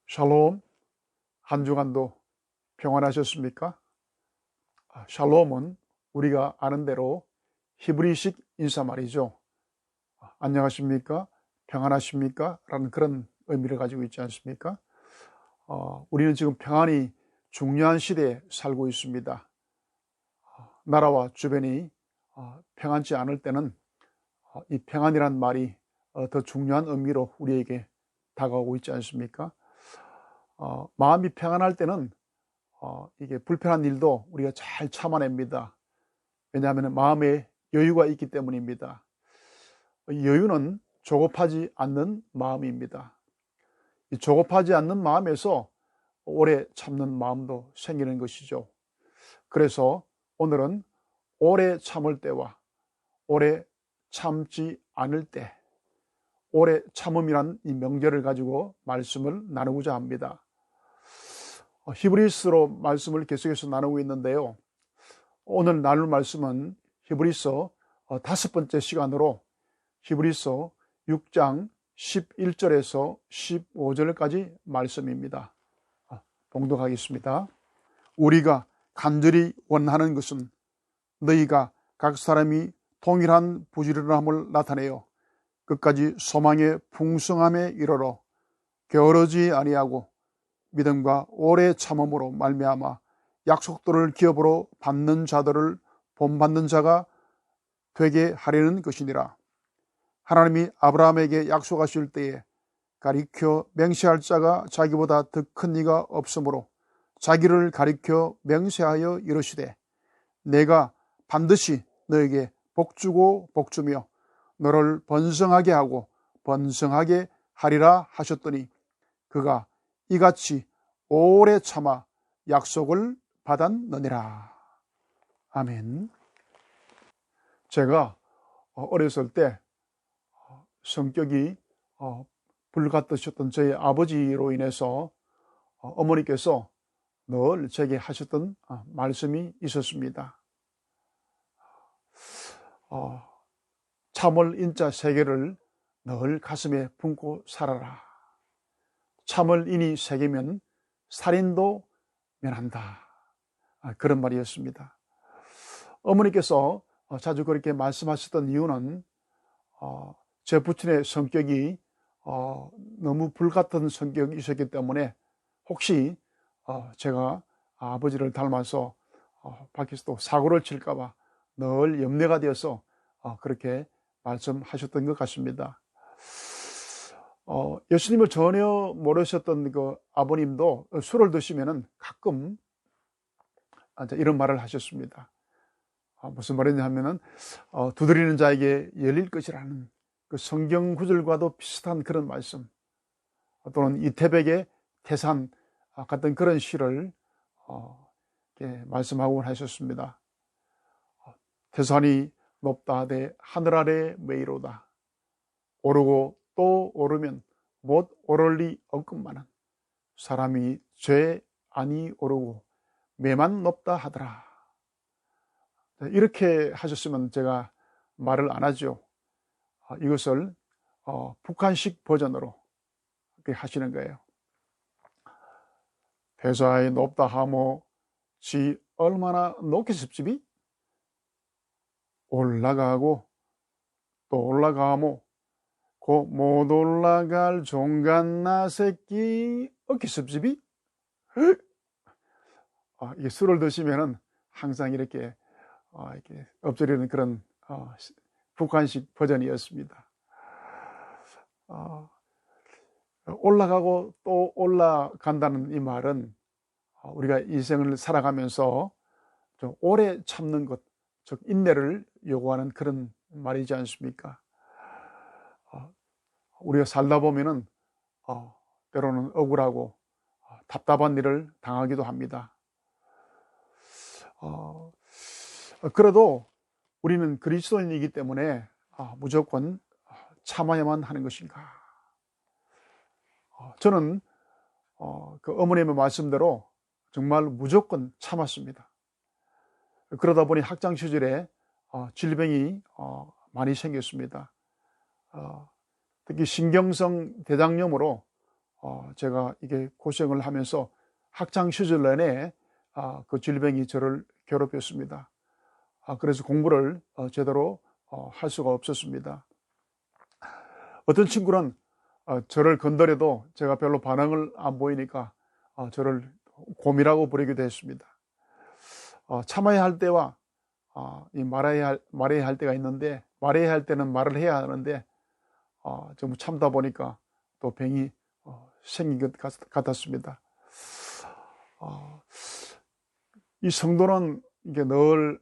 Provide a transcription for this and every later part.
샬롬, 한 주간도 평안하셨습니까? 샬롬은 우리가 아는 대로 히브리식 인사말이죠. 안녕하십니까? 평안하십니까? 라는 그런 의미를 가지고 있지 않습니까? 우리는 지금 평안이 중요한 시대에 살고 있습니다. 나라와 주변이 평안치 않을 때는 이 평안이란 말이 더 중요한 의미로 우리에게 다가오고 있지 않습니까? 마음이 평안할 때는 이게 불편한 일도 우리가 잘 참아냅니다. 왜냐하면 마음에 여유가 있기 때문입니다. 여유는 조급하지 않는 마음입니다. 이 조급하지 않는 마음에서 오래 참는 마음도 생기는 것이죠. 그래서 오늘은 오래 참을 때와 오래 참지 않을 때, 오래 참음이란 이 명제를 가지고 말씀을 나누고자 합니다. 히브리서로 말씀을 계속해서 나누고 있는데요. 오늘 나눌 말씀은 히브리서 5번째 시간으로 히브리서 6장 11절에서 15절까지 말씀입니다. 봉독하겠습니다. 우리가 간절히 원하는 것은 너희가 각 사람이 동일한 부지런함을 나타내어 끝까지 소망의 풍성함에 이르러 게으르지 아니하고 믿음과 오래 참음으로 말미암아 약속들을 기업으로 받는 자들을 본받는 자가 되게 하려는 것이니라. 하나님이 아브라함에게 약속하실 때에 가리켜 맹세할 자가 자기보다 더 큰 이가 없으므로 자기를 가리켜 맹세하여 이르시되 내가 반드시 너에게 복주고 복주며 너를 번성하게 하고 번성하게 하리라 하셨더니 그가 이같이 오래 참아 약속을 받았느니라. 아멘. 제가 어렸을 때 성격이 불같으셨던 저희 아버지로 인해서 어머니께서 늘 제게 하셨던 말씀이 있었습니다. 참을 인자 세 개를 늘 가슴에 품고 살아라. 참을 인이 세 개면 살인도 면한다. 그런 말이었습니다. 어머니께서 자주 그렇게 말씀하셨던 이유는 제 부친의 성격이 너무 불같은 성격이셨기 때문에 혹시 제가 아버지를 닮아서 밖에서도 사고를 칠까봐 늘 염려가 되어서 그렇게 말씀하셨던 것 같습니다. 예수님을 전혀 모르셨던 그 아버님도 술을 드시면은 가끔 이런 말을 하셨습니다. 무슨 말이냐 하면은 두드리는 자에게 열릴 것이라는 그 성경 구절과도 비슷한 그런 말씀, 또는 이태백의 태산 같은 그런 시를 말씀하고 하셨습니다. 태산이 높다 하되 하늘 아래 메이로다. 오르고 또 오르면 못 오를 리 없건만은 사람이 죄 아니 오르고 매만 높다 하더라. 이렇게 하셨으면 제가 말을 안 하죠. 이것을 북한식 버전으로 그렇게 하시는 거예요. 태산이 높다 하모 지 얼마나 높게 습집이 올라가고 또 올라가모 고 못 올라갈 종간 나 새끼 어깨 습집이 이게 술을 드시면은 항상 이렇게 엎드리는 그런 북한식 버전이었습니다. 올라가고 또 올라간다는 이 말은 우리가 인생을 살아가면서 좀 오래 참는 것, 즉 인내를 요구하는 그런 말이지 않습니까? 우리가 살다 보면은 때로는 억울하고 답답한 일을 당하기도 합니다. 그래도 우리는 그리스도인이기 때문에 무조건 참아야만 하는 것인가? 저는 그 어머님의 말씀대로 정말 무조건 참았습니다. 그러다 보니 학창 시절에 질병이 많이 생겼습니다. 특히 신경성 대장염으로 제가 이게 고생을 하면서 학창 시절 내내 그 질병이 저를 괴롭혔습니다. 그래서 공부를 제대로 할 수가 없었습니다. 어떤 친구는 저를 건드려도 제가 별로 반응을 안 보이니까 저를 곰이라고 부르기도 했습니다. 참아야 할 때와 말해야 할 때가 있는데, 말해야 할 때는 말을 해야 하는데 좀 참다 보니까 또 병이 생긴 것 같았습니다. 이 성도는 이게 늘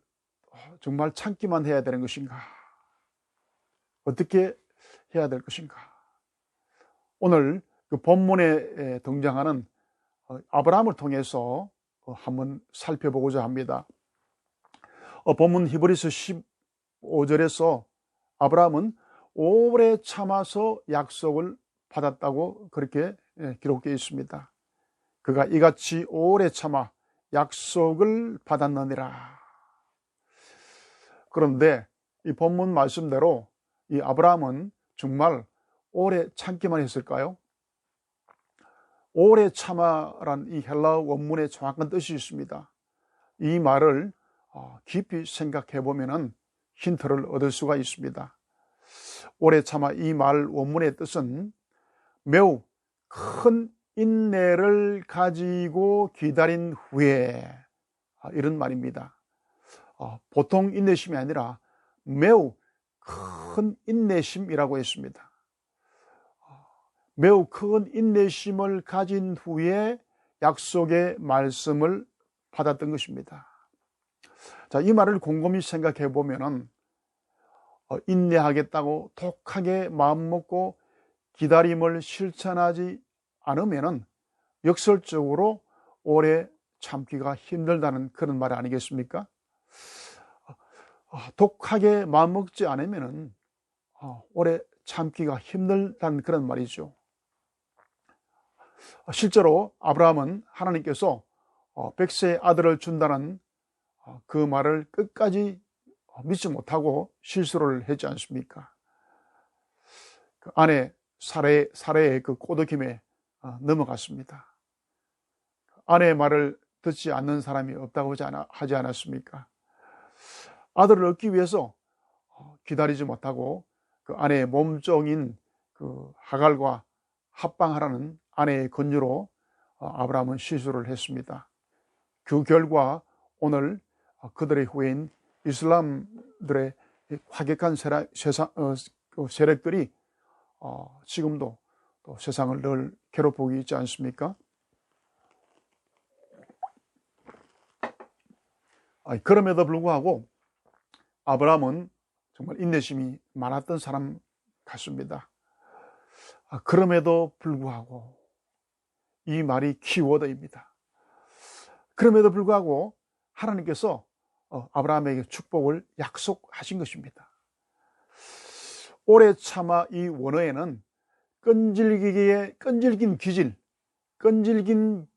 정말 참기만 해야 되는 것인가? 어떻게 해야 될 것인가? 오늘 그 본문에 등장하는 아브라함을 통해서 한번 살펴보고자 합니다. 본문 히브리서 15절에서 아브라함은 오래 참아서 약속을 받았다고 그렇게 기록되어 있습니다. 그가 이같이 오래 참아 약속을 받았느니라. 그런데 이 본문 말씀대로 이 아브라함은 정말 오래 참기만 했을까요? 오래 참아란 이 헬라어 원문의 정확한 뜻이 있습니다. 이 말을 깊이 생각해 보면 힌트를 얻을 수가 있습니다. 오래 참아, 이 말 원문의 뜻은 매우 큰 인내를 가지고 기다린 후에, 이런 말입니다. 보통 인내심이 아니라 매우 큰 인내심이라고 했습니다. 매우 큰 인내심을 가진 후에 약속의 말씀을 받았던 것입니다. 자, 이 말을 곰곰이 생각해 보면은 인내하겠다고 독하게 마음먹고 기다림을 실천하지 않으면은 역설적으로 오래 참기가 힘들다는 그런 말 아니겠습니까? 독하게 마음먹지 않으면은 오래 참기가 힘들다는 그런 말이죠. 실제로 아브라함은 하나님께서 100세의 아들을 준다는 그 말을 끝까지 믿지 못하고 실수를 했지 않습니까? 그 아내 사례의 그 꼬드김에 넘어갔습니다. 아내의 말을 듣지 않는 사람이 없다고 하지 않았습니까? 아들을 얻기 위해서 기다리지 못하고 그 아내의 몸종인 그 하갈과 합방하라는 아내의 권유로 아브라함은 실수를 했습니다. 그 결과 오늘 그들의 후예인 이슬람들의 과격한 세력들이 지금도 또 세상을 늘 괴롭히고 있지 않습니까? 그럼에도 불구하고 아브라함은 정말 인내심이 많았던 사람 같습니다. 그럼에도 불구하고, 이 말이 키워드입니다. 그럼에도 불구하고 하나님께서 아브라함에게 축복을 약속하신 것입니다. 오래 참아 이 원어에는 끈질긴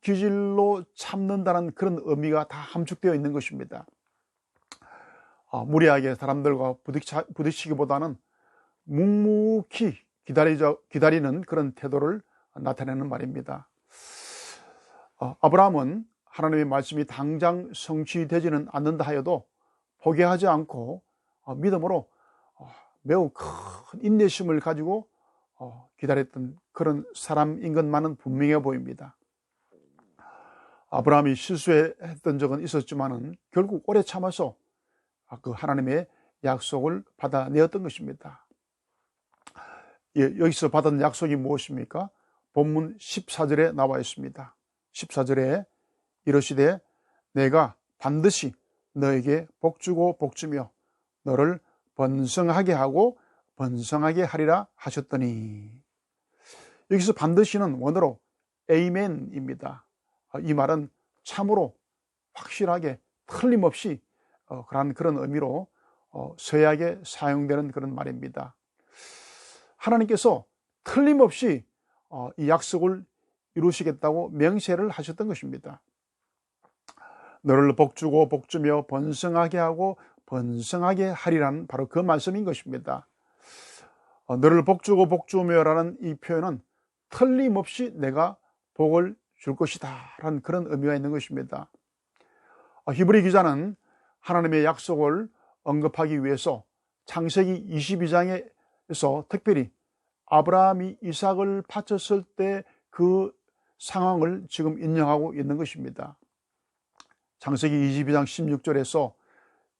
기질로 참는다는 그런 의미가 다 함축되어 있는 것입니다. 무리하게 사람들과 부딪히기보다는 묵묵히 기다리는 그런 태도를 나타내는 말입니다. 아브라함은 하나님의 말씀이 당장 성취되지는 않는다 하여도 포기하지 않고 믿음으로 매우 큰 인내심을 가지고 기다렸던 그런 사람인 것만은 분명해 보입니다. 아브라함이 실수했던 적은 있었지만은 결국 오래 참아서 그 하나님의 약속을 받아내었던 것입니다. 여기서 받은 약속이 무엇입니까? 본문 14절에 나와 있습니다. 14절에 이르시되 내가 반드시 너에게 복주고 복주며 너를 번성하게 하고 번성하게 하리라 하셨더니, 여기서 반드시는 원어로 에이멘입니다. 이 말은 참으로 확실하게 틀림없이 그런 의미로 서약에 사용되는 그런 말입니다. 하나님께서 틀림없이 이 약속을 이루시겠다고 명세를 하셨던 것입니다. 너를 복주고 복주며 번성하게 하고 번성하게 하리라는 바로 그 말씀인 것입니다. 너를 복주고 복주며라는 이 표현은 틀림없이 내가 복을 줄 것이다 라는 그런 의미가 있는 것입니다. 히브리 기자는 하나님의 약속을 언급하기 위해서 창세기 22장에서 특별히 아브라함이 이삭을 바쳤을 때 그 상황을 지금 인용하고 있는 것입니다. 창세기 22장 16절에서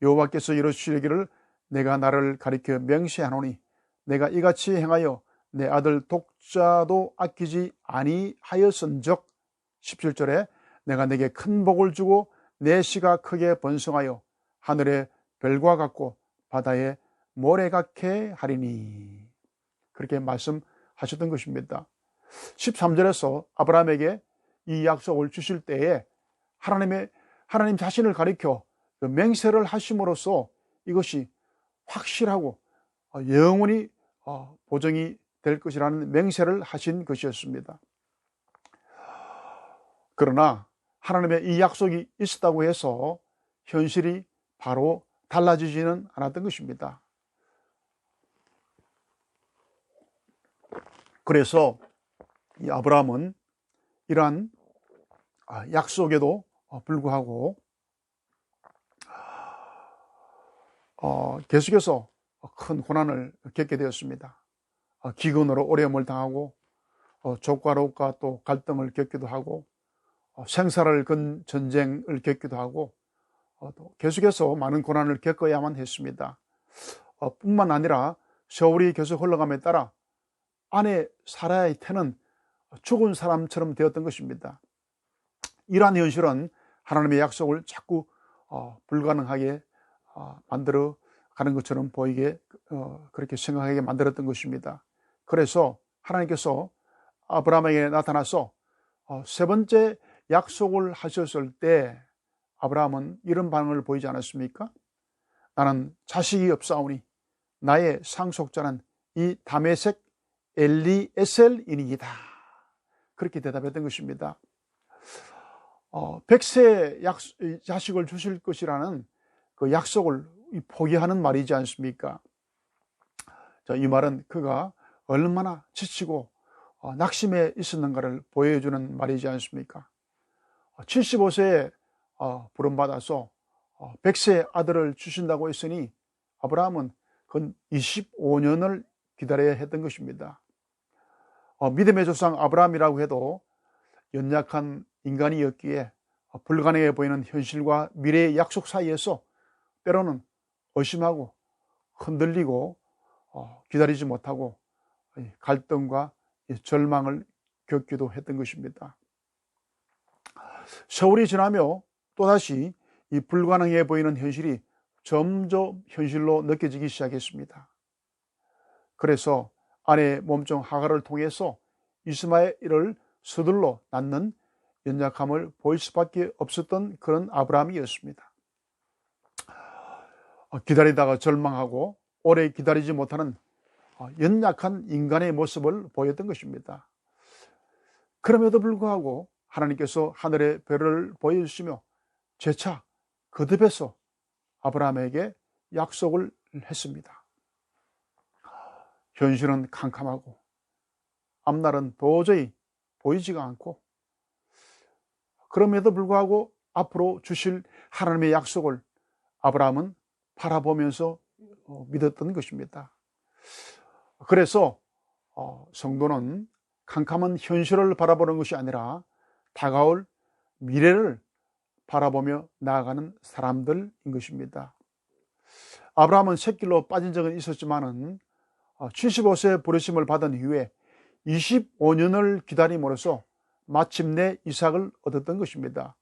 여호와께서 이르시기를 내가 나를 가리켜 맹세하노니 내가 이같이 행하여 내 아들 독자도 아끼지 아니하였은즉 17절에 내가 내게 큰 복을 주고 내 씨가 크게 번성하여 하늘의 별과 같고 바다의 모래 같게 하리니 그렇게 말씀하셨던 것입니다. 13절에서 아브라함에게 이 약속을 주실 때에 하나님 자신을 가리켜 맹세를 하심으로써 이것이 확실하고 영원히 보정이 될 것이라는 맹세를 하신 것이었습니다. 그러나 하나님의 이 약속이 있었다고 해서 현실이 바로 달라지지는 않았던 것입니다. 그래서 이 아브라함은 이러한 약속에도 불구하고 계속해서 큰 고난을 겪게 되었습니다. 기근으로 어려움을 당하고 조과로과 또 갈등을 겪기도 하고 생사를 건 전쟁을 겪기도 하고 또 계속해서 많은 고난을 겪어야만 했습니다. 뿐만 아니라 세월이 계속 흘러감에 따라 아내 사라의 태는 죽은 사람처럼 되었던 것입니다. 이러한 현실은 하나님의 약속을 자꾸 불가능하게 만들어 가는 것처럼 보이게 그렇게 생각하게 만들었던 것입니다. 그래서 하나님께서 아브라함에게 나타나서 세 번째 약속을 하셨을 때 아브라함은 이런 반응을 보이지 않았습니까? 나는 자식이 없사오니 나의 상속자는 이 다메섹 엘리에셀이니이다. 그렇게 대답했던 것입니다. 100세 자식을 주실 것이라는 그 약속을 포기하는 말이지 않습니까? 이 말은 그가 얼마나 지치고 낙심해 있었는가를 보여주는 말이지 않습니까? 75세에 부름받아서 100세 아들을 주신다고 했으니 아브라함은 그 25년을 기다려야 했던 것입니다. 믿음의 조상 아브라함이라고 해도 연약한 인간이었기에 불가능해 보이는 현실과 미래의 약속 사이에서 때로는 의심하고 흔들리고 기다리지 못하고 갈등과 절망을 겪기도 했던 것입니다. 세월이 지나며 또다시 이 불가능해 보이는 현실이 점점 현실로 느껴지기 시작했습니다. 그래서 아내의 몸종 하갈을 통해서 이스마엘을 서둘러 낳는 연약함을 보일 수밖에 없었던 그런 아브라함이었습니다. 기다리다가 절망하고 오래 기다리지 못하는 연약한 인간의 모습을 보였던 것입니다. 그럼에도 불구하고 하나님께서 하늘의 별을 보여주시며 재차 거듭해서 아브라함에게 약속을 했습니다. 현실은 캄캄하고 앞날은 도저히 보이지가 않고 그럼에도 불구하고 앞으로 주실 하나님의 약속을 아브라함은 바라보면서 믿었던 것입니다. 그래서 성도는 캄캄한 현실을 바라보는 것이 아니라 다가올 미래를 바라보며 나아가는 사람들인 것입니다. 아브라함은 샛길로 빠진 적은 있었지만은 75세 부르심을 받은 이후에 25년을 기다림으로써 마침내 이삭을 얻었던 것입니다.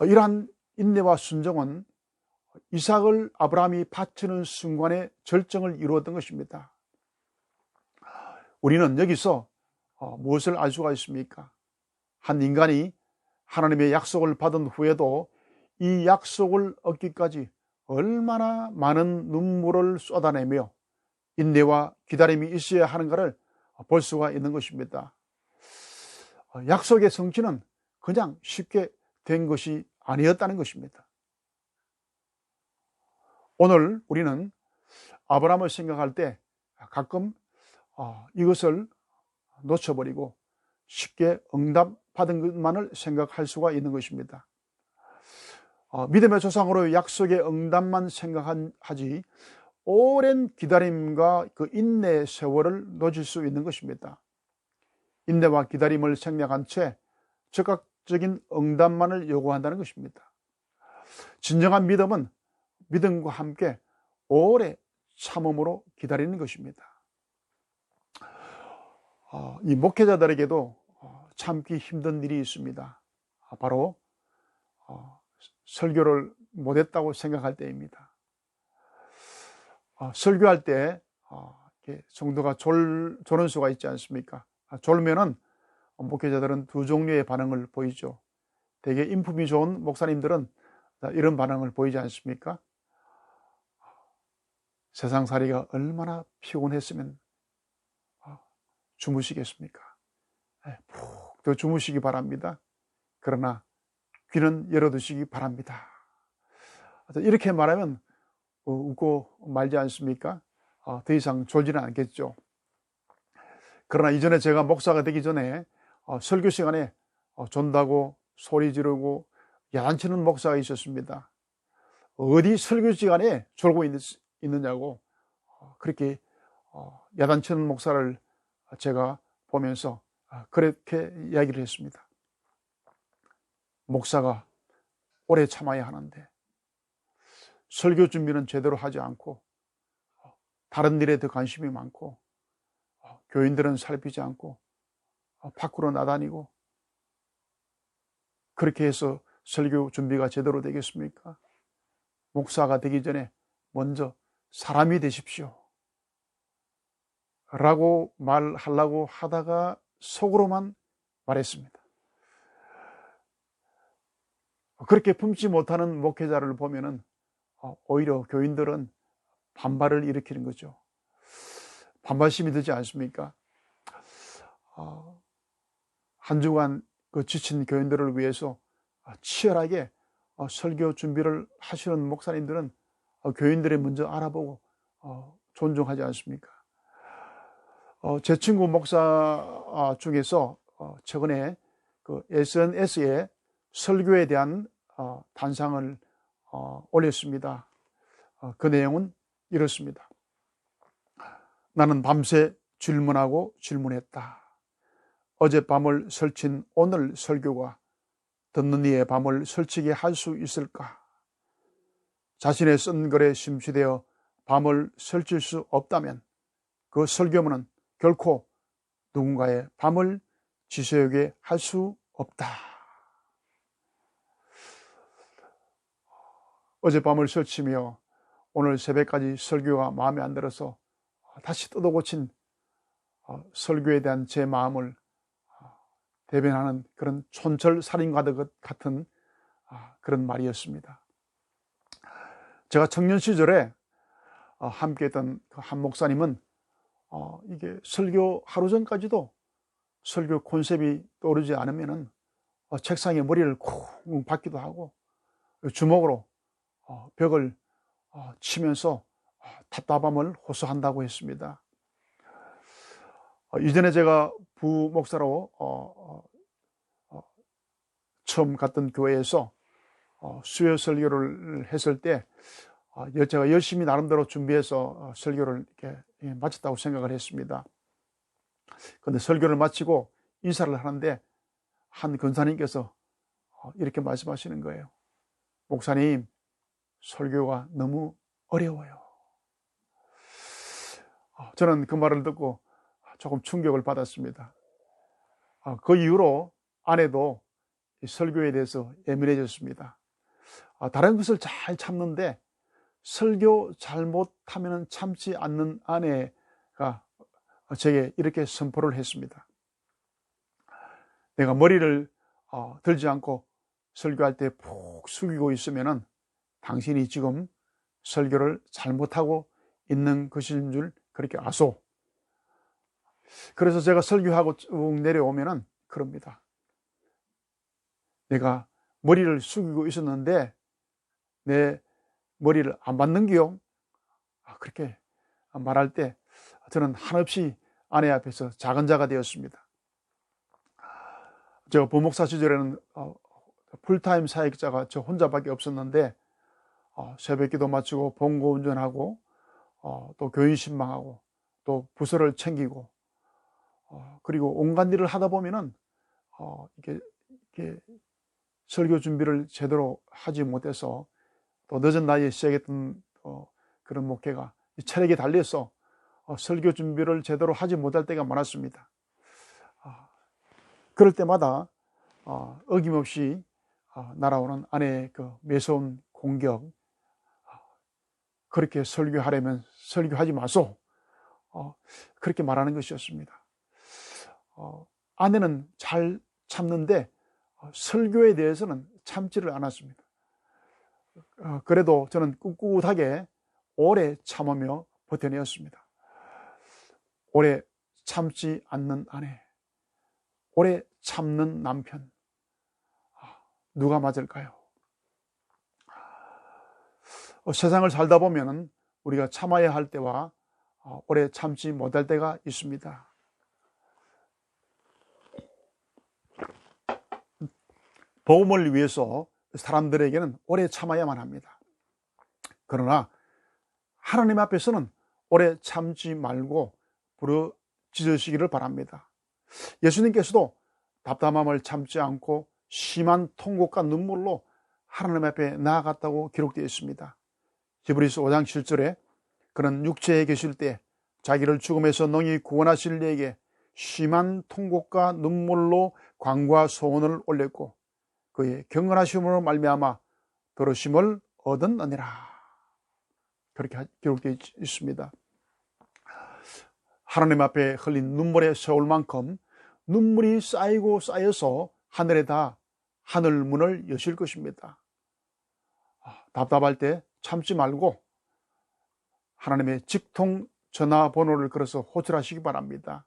이러한 인내와 순종은 이삭을 아브라함이 바치는 순간에 절정을 이루었던 것입니다. 우리는 여기서 무엇을 알 수가 있습니까? 한 인간이 하나님의 약속을 받은 후에도 이 약속을 얻기까지 얼마나 많은 눈물을 쏟아내며 인내와 기다림이 있어야 하는가를 볼 수가 있는 것입니다. 약속의 성취는 그냥 쉽게 된 것이 아니었다는 것입니다. 오늘 우리는 아브라함을 생각할 때 가끔 이것을 놓쳐버리고 쉽게 응답받은 것만을 생각할 수가 있는 것입니다. 믿음의 조상으로 약속의 응답만 생각하지 오랜 기다림과 그 인내의 세월을 놓칠 수 있는 것입니다. 인내와 기다림을 생략한 채 즉각적인 응답만을 요구한다는 것입니다. 진정한 믿음은 믿음과 함께 오래 참음으로 기다리는 것입니다. 이 목회자들에게도 참기 힘든 일이 있습니다. 바로 설교를 못했다고 생각할 때입니다. 설교할 때 성도가 졸는 수가 있지 않습니까? 졸면은 목회자들은 두 종류의 반응을 보이죠. 되게 인품이 좋은 목사님들은 이런 반응을 보이지 않습니까? 세상살이가 얼마나 피곤했으면 주무시겠습니까? 푹 더 주무시기 바랍니다. 그러나 귀는 열어두시기 바랍니다. 이렇게 말하면 웃고 말지 않습니까? 더 이상 졸지는 않겠죠. 그러나 이전에 제가 목사가 되기 전에 설교 시간에 존다고 소리 지르고 야단치는 목사가 있었습니다. 어디 설교 시간에 졸고 있느냐고 그렇게 야단치는 목사를 제가 보면서 그렇게 이야기를 했습니다. 목사가 오래 참아야 하는데 설교 준비는 제대로 하지 않고 다른 일에 더 관심이 많고 교인들은 살피지 않고 밖으로 나다니고 그렇게 해서 설교 준비가 제대로 되겠습니까? 목사가 되기 전에 먼저 사람이 되십시오 라고 말하려고 하다가 속으로만 말했습니다. 그렇게 품지 못하는 목회자를 보면은 오히려 교인들은 반발을 일으키는 거죠. 반발심이 들지 않습니까? 한 주간 그 지친 교인들을 위해서 치열하게 설교 준비를 하시는 목사님들은 교인들이 먼저 알아보고 존중하지 않습니까? 제 친구 목사 중에서 최근에 그 SNS에 설교에 대한 단상을 올렸습니다. 그 내용은 이렇습니다. 나는 밤새 질문하고 질문했다. 어젯밤을 설친 오늘 설교가 듣는 이의 밤을 설치게 할 수 있을까? 자신의 쓴 글에 심취되어 밤을 설칠 수 없다면 그 설교문은 결코 누군가의 밤을 지새우게 할 수 없다. 어젯밤을 설치며 오늘 새벽까지 설교가 마음에 안 들어서 다시 뜯어 고친 설교에 대한 제 마음을 대변하는 그런 촌철살인과도 같은 그런 말이었습니다. 제가 청년 시절에 함께했던 그 한 목사님은 이게 설교 하루 전까지도 설교 콘셉트이 떠오르지 않으면은 책상에 머리를 쿵 박기도 하고 주먹으로 벽을 치면서 답답함을 호소한다고 했습니다. 이전에 제가 부목사로 처음 갔던 교회에서 수요 설교를 했을 때 제가 열심히 나름대로 준비해서 설교를 이렇게 마쳤다고 생각을 했습니다. 그런데 설교를 마치고 인사를 하는데 한 권사님께서 이렇게 말씀하시는 거예요. 목사님, 설교가 너무 어려워요. 저는 그 말을 듣고 조금 충격을 받았습니다. 그 이후로 아내도 설교에 대해서 예민해졌습니다. 다른 것을 잘 참는데 설교 잘못하면 참지 않는 아내가 제게 이렇게 선포를 했습니다. 내가 머리를 들지 않고 설교할 때 푹 숙이고 있으면 당신이 지금 설교를 잘못하고 있는 것인 줄 그렇게 아소. 그래서 제가 설교하고 쭉 내려오면 그럽니다. 내가 머리를 숙이고 있었는데 내 머리를 안 받는겨? 그렇게 말할 때 저는 한없이 아내 앞에서 작은 자가 되었습니다. 제가 부목사 시절에는 풀타임 사역자가 저 혼자밖에 없었는데 새벽 기도 마치고 봉고 운전하고 또 교인 신방하고 또 부서를 챙기고 그리고 온갖 일을 하다 보면은 이게 설교 준비를 제대로 하지 못해서 또 늦은 나이에 시작했던 그런 목회가 체력이 달려서 설교 준비를 제대로 하지 못할 때가 많았습니다. 그럴 때마다 어김없이 날아오는 아내의 그 매서운 공격, 그렇게 설교하려면 설교하지 마소, 그렇게 말하는 것이었습니다. 아내는 잘 참는데 설교에 대해서는 참지를 않았습니다. 그래도 저는 꿋꿋하게 오래 참으며 버텨내었습니다. 오래 참지 않는 아내, 오래 참는 남편, 누가 맞을까요? 세상을 살다 보면 우리가 참아야 할 때와 오래 참지 못할 때가 있습니다. 복음을 위해서 사람들에게는 오래 참아야만 합니다. 그러나 하나님 앞에서는 오래 참지 말고 부르짖으시기를 바랍니다. 예수님께서도 답답함을 참지 않고 심한 통곡과 눈물로 하나님 앞에 나아갔다고 기록되어 있습니다. 히브리서 5장 7절에 그는 육체에 계실 때 자기를 죽음에서 능히 구원하실 이에게 심한 통곡과 눈물로 간구와 소원을 올렸고 그의 경건하심으로 말미암아 들으심을 얻었느니라. 그렇게 기록되어 있습니다. 하나님 앞에 흘린 눈물의 세월만큼 눈물이 쌓이고 쌓여서 하늘에 다 하늘 문을 여실 것입니다. 답답할 때 참지 말고 하나님의 직통 전화번호를 걸어서 호출하시기 바랍니다.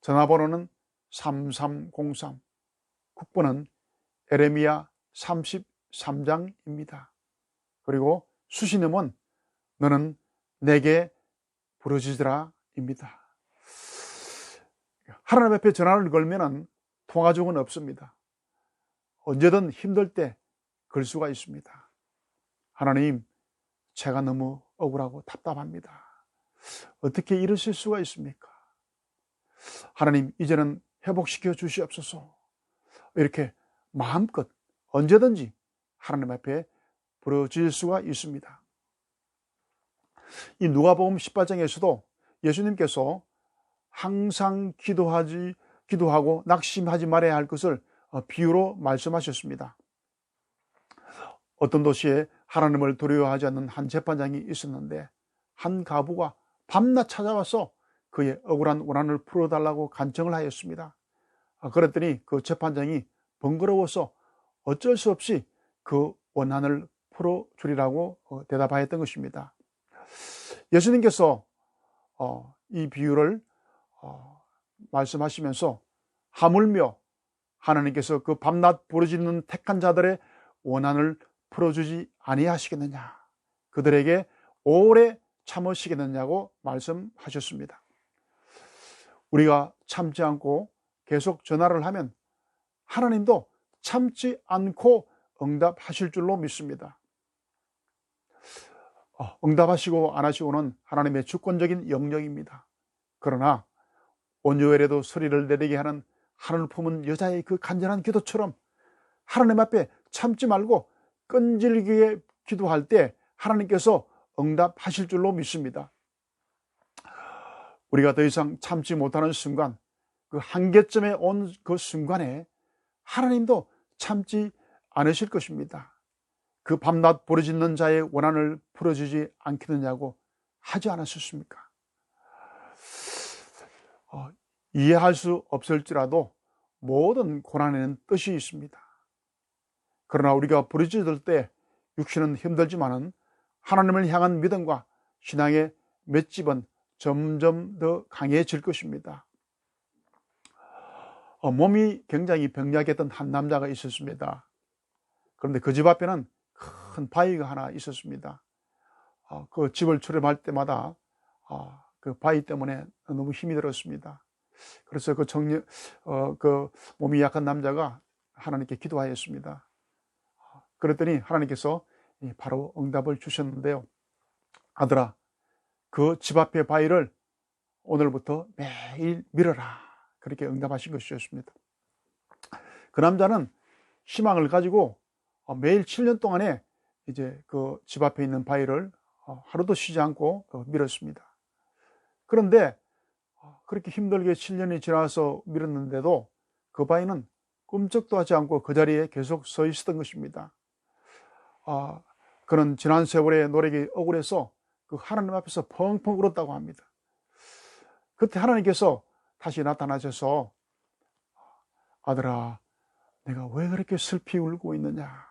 전화번호는 3303, 국번은 에레미야 33장입니다. 그리고 수신음은 너는 내게 부르짖으라 입니다. 하나님 앞에 전화를 걸면 통화종은 없습니다. 언제든 힘들 때 걸 수가 있습니다. 하나님, 제가 너무 억울하고 답답합니다. 어떻게 이러실 수가 있습니까? 하나님, 이제는 회복시켜 주시옵소서. 이렇게 마음껏 언제든지 하나님 앞에 부르짖을 수가 있습니다. 이 누가복음 18장에서도 예수님께서 항상 기도하고 낙심하지 말아야 할 것을 비유로 말씀하셨습니다. 어떤 도시에 하나님을 두려워하지 않는 한 재판장이 있었는데 한 가부가 밤낮 찾아와서 그의 억울한 원한을 풀어달라고 간청을 하였습니다. 그랬더니 그 재판장이 번거로워서 어쩔 수 없이 그 원한을 풀어주리라고 대답하였던 것입니다. 예수님께서 이 비유를 말씀하시면서 하물며 하나님께서 그 밤낮 부르짖는 택한 자들의 원한을 풀어주지 아니하시겠느냐, 그들에게 오래 참으시겠느냐고 말씀하셨습니다. 우리가 참지 않고 계속 전화를 하면 하나님도 참지 않고 응답하실 줄로 믿습니다. 응답하시고 안 하시고는 하나님의 주권적인 영역입니다. 그러나 온유에라도 소리를 내리게 하는 하늘 품은 여자의 그 간절한 기도처럼 하나님 앞에 참지 말고 끈질기게 기도할 때 하나님께서 응답하실 줄로 믿습니다. 우리가 더 이상 참지 못하는 순간, 그 한계점에 온 그 순간에 하나님도 참지 않으실 것입니다. 그 밤낮 부르짖는 자의 원한을 풀어주지 않겠느냐고 하지 않았습니까? 이해할 수 없을지라도 모든 고난에는 뜻이 있습니다. 그러나 우리가 부르짖을 때 육신은 힘들지만은 하나님을 향한 믿음과 신앙의 맷집은 점점 더 강해질 것입니다. 몸이 굉장히 병약했던 한 남자가 있었습니다. 그런데 그 집 앞에는 큰 바위가 하나 있었습니다. 그 집을 출입할 때마다 그 바위 때문에 너무 힘이 들었습니다. 그래서 그 몸이 약한 남자가 하나님께 기도하였습니다. 그랬더니 하나님께서 바로 응답을 주셨는데요. 아들아, 그 집 앞의 바위를 오늘부터 매일 밀어라. 그렇게 응답하신 것이었습니다. 그 남자는 희망을 가지고 매일 7년 동안에 이제 그 집 앞에 있는 바위를 하루도 쉬지 않고 밀었습니다. 그런데 그렇게 힘들게 7년이 지나서 밀었는데도 그 바위는 꿈쩍도 하지 않고 그 자리에 계속 서 있었던 것입니다. 그는 지난 세월의 노력이 억울해서 그 하나님 앞에서 펑펑 울었다고 합니다. 그때 하나님께서 다시 나타나셔서 아들아, 내가 왜 그렇게 슬피 울고 있느냐.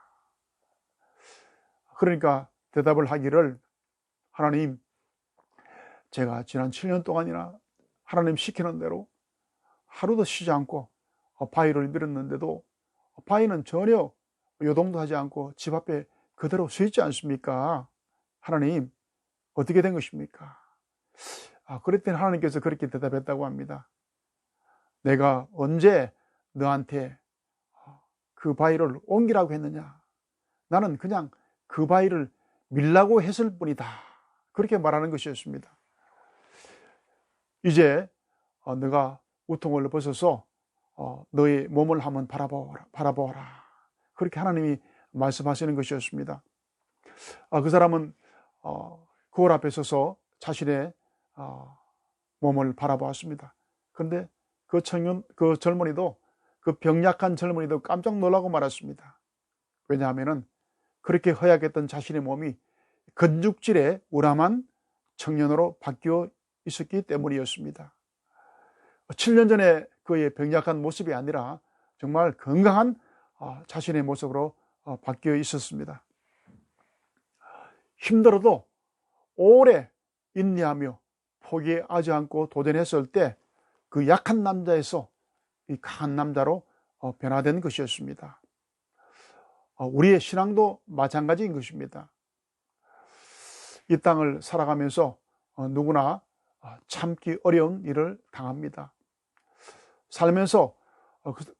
그러니까 대답을 하기를 하나님, 제가 지난 7년 동안이나 하나님 시키는 대로 하루도 쉬지 않고 바위를 밀었는데도 바위는 전혀 요동도 하지 않고 집 앞에 그대로 서 있지 않습니까? 하나님, 어떻게 된 것입니까? 그랬더니 하나님께서 그렇게 대답했다고 합니다. 내가 언제 너한테 그 바위를 옮기라고 했느냐? 나는 그냥 그 바위를 밀라고 했을 뿐이다. 그렇게 말하는 것이었습니다. 이제 너가 우통을 벗어서 너의 몸을 한번 바라보아라. 그렇게 하나님이 말씀하시는 것이었습니다. 그 사람은 거울 앞에 서서 자신의 몸을 바라보았습니다. 그런데 그 젊은이도, 그 병약한 젊은이도 깜짝 놀라고 말았습니다. 왜냐하면 그렇게 허약했던 자신의 몸이 건죽질의 우람한 청년으로 바뀌어 있었기 때문이었습니다. 7년 전에 그의 병약한 모습이 아니라 정말 건강한 자신의 모습으로 바뀌어 있었습니다. 힘들어도 오래 인내하며 포기하지 않고 도전했을 때 그 약한 남자에서 이 강한 남자로 변화된 것이었습니다. 우리의 신앙도 마찬가지인 것입니다. 이 땅을 살아가면서 누구나 참기 어려운 일을 당합니다. 살면서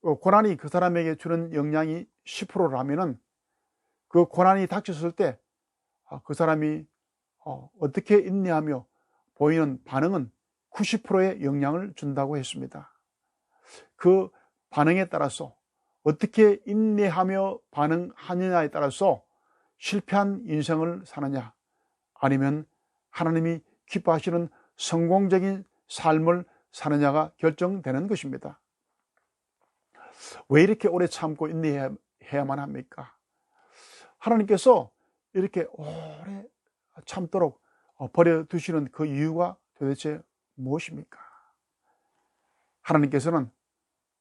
고난이 그 사람에게 주는 영향이 10%라면은 그 고난이 닥쳤을 때 그 사람이 어떻게 인내하며 보이는 반응은 90%의 영향을 준다고 했습니다. 그 반응에 따라서 어떻게 인내하며 반응하느냐에 따라서 실패한 인생을 사느냐, 아니면 하나님이 기뻐하시는 성공적인 삶을 사느냐가 결정되는 것입니다. 왜 이렇게 오래 참고 인내해야만 합니까? 하나님께서 이렇게 오래 참도록 버려두시는 그 이유가 도대체 무엇입니까? 하나님께서는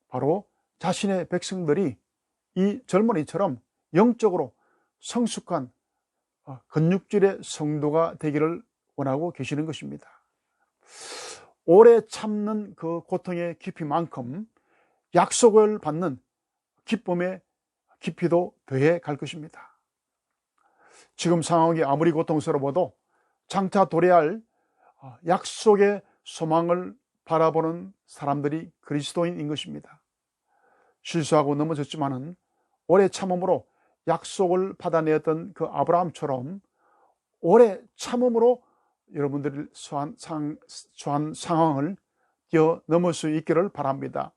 바로 자신의 백성들이 이 젊은이처럼 영적으로 성숙한 근육질의 성도가 되기를 원하고 계시는 것입니다. 오래 참는 그 고통의 깊이만큼 약속을 받는 기쁨의 깊이도 더해 갈 것입니다. 지금 상황이 아무리 고통스러워도 장차 도래할 약속의 소망을 바라보는 사람들이 그리스도인인 것입니다. 실수하고 넘어졌지만은 오래 참음으로 약속을 받아내었던 그 아브라함처럼 오래 참음으로 여러분들이 처한 상황을 뛰어넘을 수 있기를 바랍니다.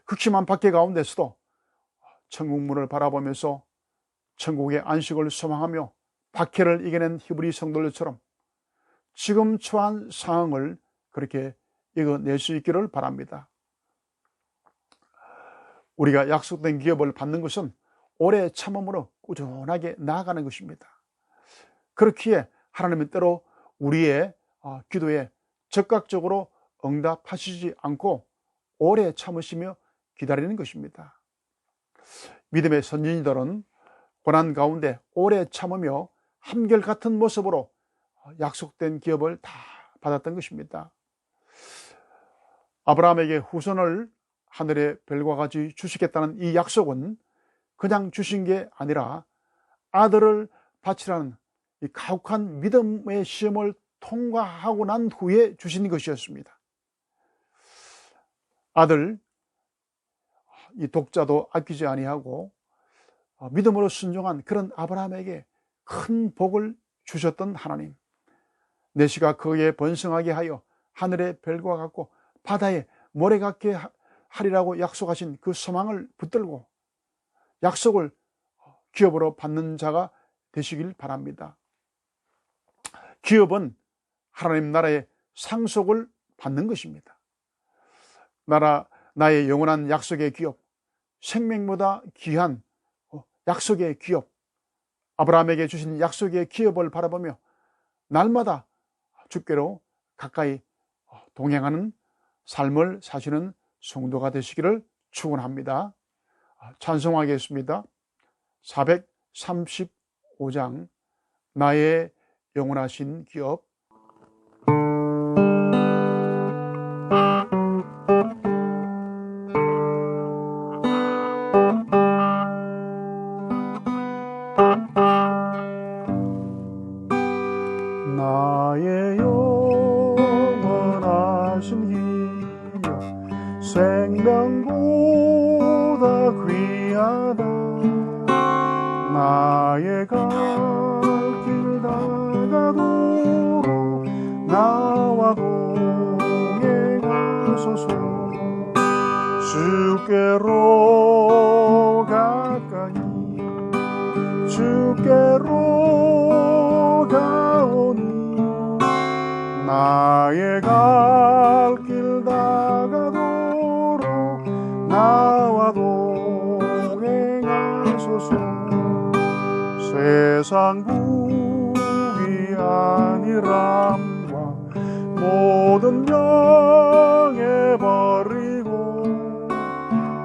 극심한 박해 가운데서도 천국문을 바라보면서 천국의 안식을 소망하며 박해를 이겨낸 히브리 성도들처럼 지금 처한 상황을 그렇게 이겨낼 수 있기를 바랍니다. 우리가 약속된 기업을 받는 것은 오래 참음으로 꾸준하게 나아가는 것입니다. 그렇기에 하나님은 때로 우리의 기도에 적극적으로 응답하시지 않고 오래 참으시며 기다리는 것입니다. 믿음의 선진들은 고난 가운데 오래 참으며 한결같은 모습으로 약속된 기업을 다 받았던 것입니다. 아브라함에게 후손을 하늘의 별과 같이 주시겠다는 이 약속은 그냥 주신 게 아니라 아들을 바치라는 이 가혹한 믿음의 시험을 통과하고 난 후에 주신 것이었습니다. 아들 이 독자도 아끼지 아니하고 믿음으로 순종한 그런 아브라함에게 큰 복을 주셨던 하나님, 내시가 그에 번성하게 하여 하늘의 별과 같고 바다에 모래 같게 하리라고 약속하신 그 소망을 붙들고 약속을 기업으로 받는 자가 되시길 바랍니다. 기업은 하나님 나라의 상속을 받는 것입니다. 나의 영원한 약속의 기업, 생명보다 귀한 약속의 기업, 아브라함에게 주신 약속의 기업을 바라보며 날마다 주께로 가까이 동행하는 삶을 사시는 성도가 되시기를 축원합니다. 찬송하겠습니다. 435장 나의 영원하신 기업. 나의 영원하신 기업, 생명보다 귀하다. 나의 갈 길 다가도록 나와 동행하소서. 주께로 가까이 주께로 가오니 나의 갈 길 다가도록 나와 동행하소서. 세상 부귀 아니람과 모든 명예 버리고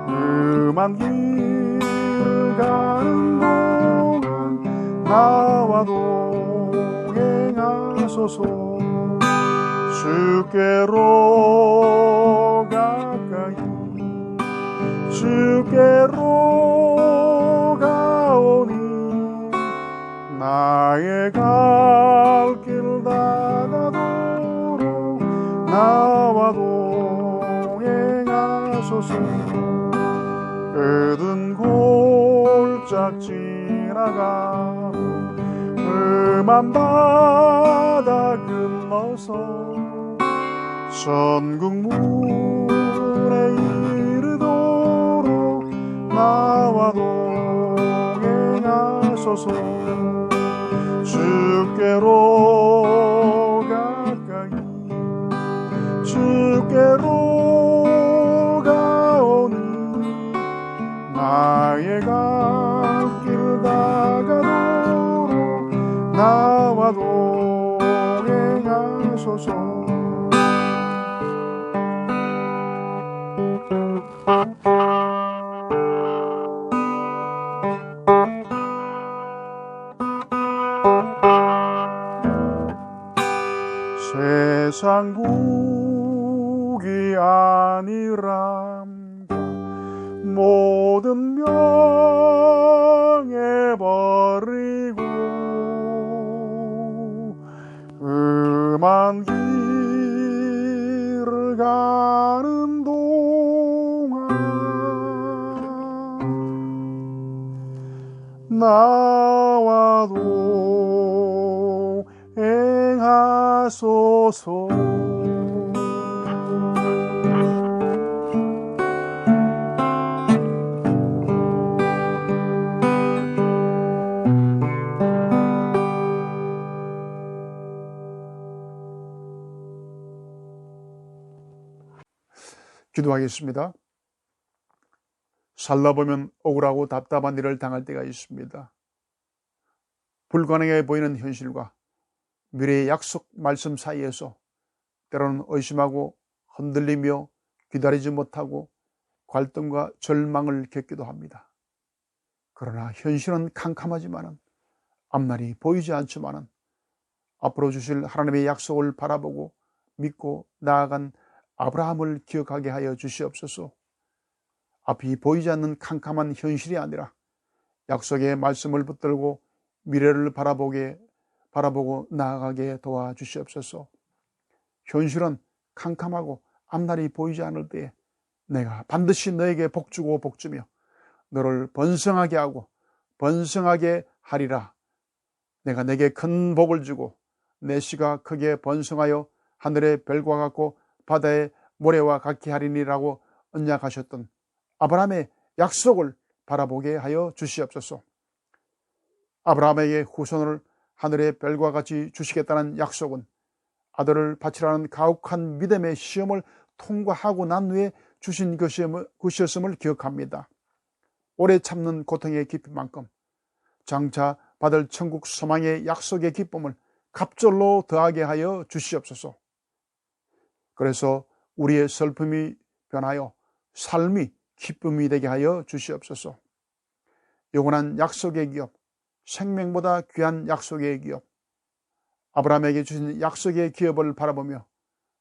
험한 길을 가는 동안 나와 동행하소서. 주께로 가까이 주께로 가오니 나의 갈 길 다가도록 나와 동행하소서. 어두운 골짝 지나가고 험한 바다 건너서 천국문에 이르도록 나와 동행하소서. 주께로 가까이 주께로 가오니 나의 갈 길 다가도록 나와 동행하소서. 세상 부귀 아니람 모든 명예 버리고 험한 길을 가는 동안 나와 동행하소서. 기도하겠습니다. 살다 보면 억울하고 답답한 일을 당할 때가 있습니다. 불가능해 보이는 현실과 미래의 약속 말씀 사이에서 때로는 의심하고 흔들리며 기다리지 못하고 갈등과 절망을 겪기도 합니다. 그러나 현실은 캄캄하지만은 앞날이 보이지 않지만은 앞으로 주실 하나님의 약속을 바라보고 믿고 나아간 아브라함을 기억하게 하여 주시옵소서. 앞이 보이지 않는 캄캄한 현실이 아니라 약속의 말씀을 붙들고 미래를 바라보게 바라보고 나아가게 도와주시옵소서. 현실은 캄캄하고 앞날이 보이지 않을 때에 내가 반드시 너에게 복주고 복주며 너를 번성하게 하고 번성하게 하리라. 내가 내게 큰 복을 주고 내 씨가 크게 번성하여 하늘의 별과 같고 바다의 모래와 같게 하리니라고 언약하셨던 아브라함의 약속을 바라보게 하여 주시옵소서. 아브라함에게 후손을 하늘의 별과 같이 주시겠다는 약속은 아들을 바치라는 가혹한 믿음의 시험을 통과하고 난 후에 주신 것이었음을 기억합니다. 오래 참는 고통의 깊이만큼 장차 받을 천국 소망의 약속의 기쁨을 갑절로 더하게 하여 주시옵소서. 그래서 우리의 슬픔이 변하여 삶이 기쁨이 되게 하여 주시옵소서. 영원한 약속의 기업, 생명보다 귀한 약속의 기업, 아브라함에게 주신 약속의 기업을 바라보며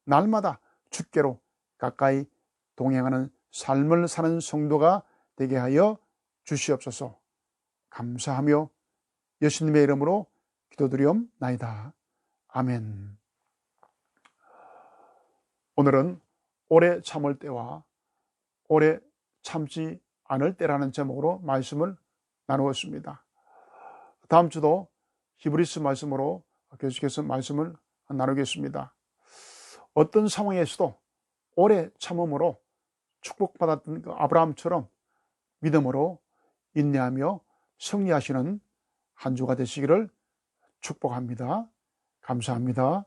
날마다 주께로 가까이 동행하는 삶을 사는 성도가 되게 하여 주시옵소서. 감사하며 예수님의 이름으로 기도드리옵나이다. 아멘. 오늘은 오래 참을 때와 오래 참지 않을 때라는 제목으로 말씀을 나누었습니다. 다음 주도 히브리서 말씀으로 계속해서 말씀을 나누겠습니다. 어떤 상황에서도 오래 참음으로 축복받았던 그 아브라함처럼 믿음으로 인내하며 승리하시는 한 주가 되시기를 축복합니다. 감사합니다.